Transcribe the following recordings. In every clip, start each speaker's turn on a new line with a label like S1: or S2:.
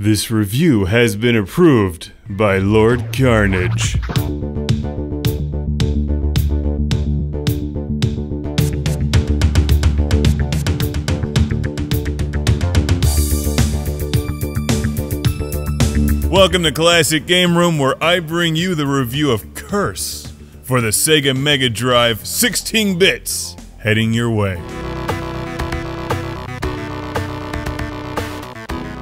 S1: This review has been approved by Lord Carnage. Welcome to Classic Game Room, where I bring you the review of Curse for the Sega Mega Drive 16 bits, heading your way.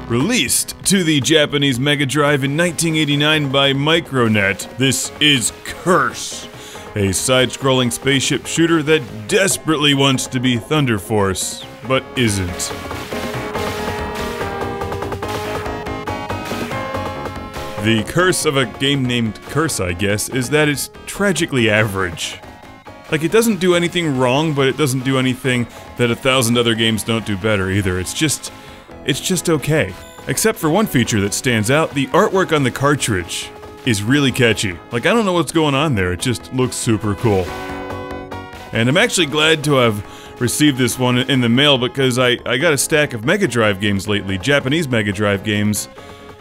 S1: Released to the Japanese Mega Drive in 1989 by Micronet, this is Curse, a side-scrolling spaceship shooter that desperately wants to be Thunder Force, but isn't. The curse of a game named Curse, I guess, is that it's tragically average. Like, it doesn't do anything wrong, but it doesn't do anything that 1,000 other games don't do better either. It's just okay. Except for one feature that stands out, the artwork on the cartridge is really catchy. Like, I don't know what's going on there, it just looks super cool. And I'm actually glad to have received this one in the mail because I got a stack of Mega Drive games lately, Japanese Mega Drive games,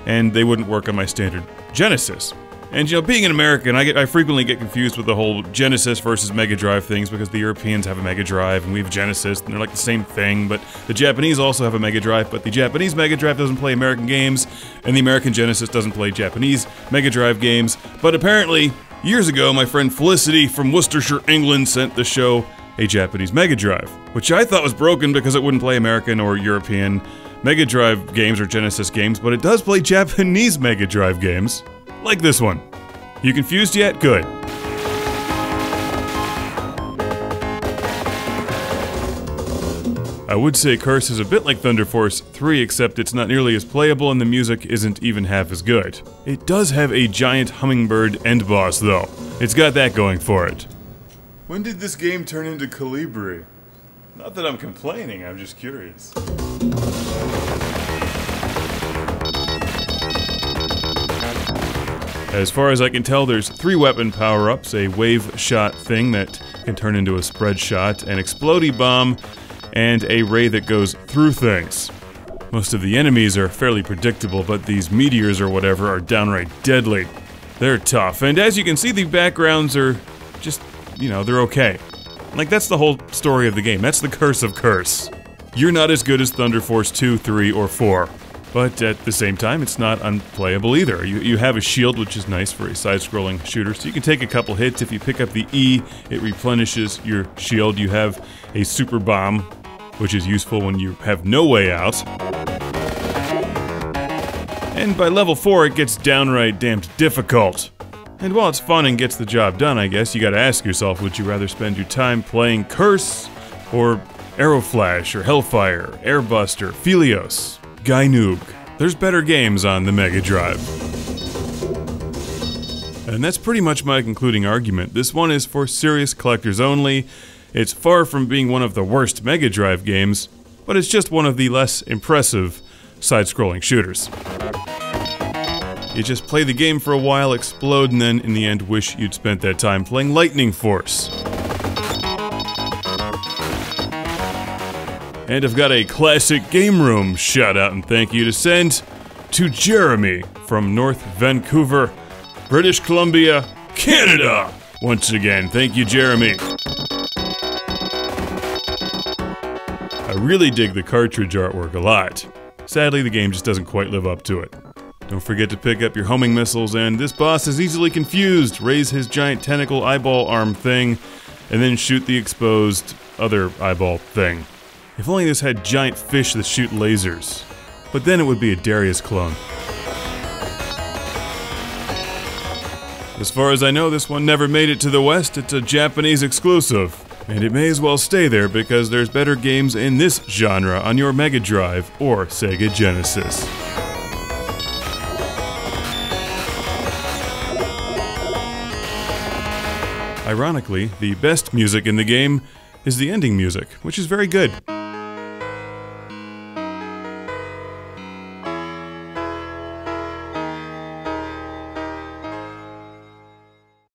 S1: and they wouldn't work on my standard Genesis. And you know, being an American, I frequently get confused with the whole Genesis versus Mega Drive things because the Europeans have a Mega Drive and we have Genesis, and they're like the same thing, but the Japanese also have a Mega Drive, but the Japanese Mega Drive doesn't play American games, and the American Genesis doesn't play Japanese Mega Drive games. But apparently, years ago, my friend Felicity from Worcestershire, England sent the show a Japanese Mega Drive, which I thought was broken because it wouldn't play American or European Mega Drive games or Genesis games, but it does play Japanese Mega Drive games. Like this one. You confused yet? Good. I would say Curse is a bit like Thunder Force 3, except it's not nearly as playable and the music isn't even half as good. It does have a giant hummingbird end boss, though. It's got that going for it. When did this game turn into Calibri? Not that I'm complaining, I'm just curious. As far as I can tell, there's 3 weapon power-ups, a wave shot thing that can turn into a spread shot, an explodey bomb, and a ray that goes through things. Most of the enemies are fairly predictable, but these meteors or whatever are downright deadly. They're tough, and as you can see, the backgrounds are just, you know, they're okay. Like, that's the whole story of the game. That's the curse of Curse. You're not as good as Thunder Force 2, 3, or 4. But at the same time, it's not unplayable either. You have a shield, which is nice for a side-scrolling shooter, so you can take a couple hits. If you pick up the E, it replenishes your shield. You have a super bomb, which is useful when you have no way out. And by level 4, it gets downright damned difficult. And while it's fun and gets the job done, I guess, you gotta ask yourself, would you rather spend your time playing Curse, or Aeroflash, or Hellfire, Airbuster, Phelios, Gynoog? There's better games on the Mega Drive. And that's pretty much my concluding argument. This one is for serious collectors only. It's far from being one of the worst Mega Drive games, but it's just one of the less impressive side-scrolling shooters. You just play the game for a while, explode, and then in the end wish you'd spent that time playing Lightning Force. And I've got a Classic Game Room shout-out and thank you to send to Jeremy from North Vancouver, British Columbia, Canada! Once again, thank you, Jeremy. I really dig the cartridge artwork a lot. Sadly, the game just doesn't quite live up to it. Don't forget to pick up your homing missiles, and this boss is easily confused. Raise his giant tentacle eyeball arm thing, and then shoot the exposed other eyeball thing. If only this had giant fish that shoot lasers. But then it would be a Darius clone. As far as I know, this one never made it to the West. It's a Japanese exclusive. And it may as well stay there because there's better games in this genre on your Mega Drive or Sega Genesis. Ironically, the best music in the game is the ending music, which is very good.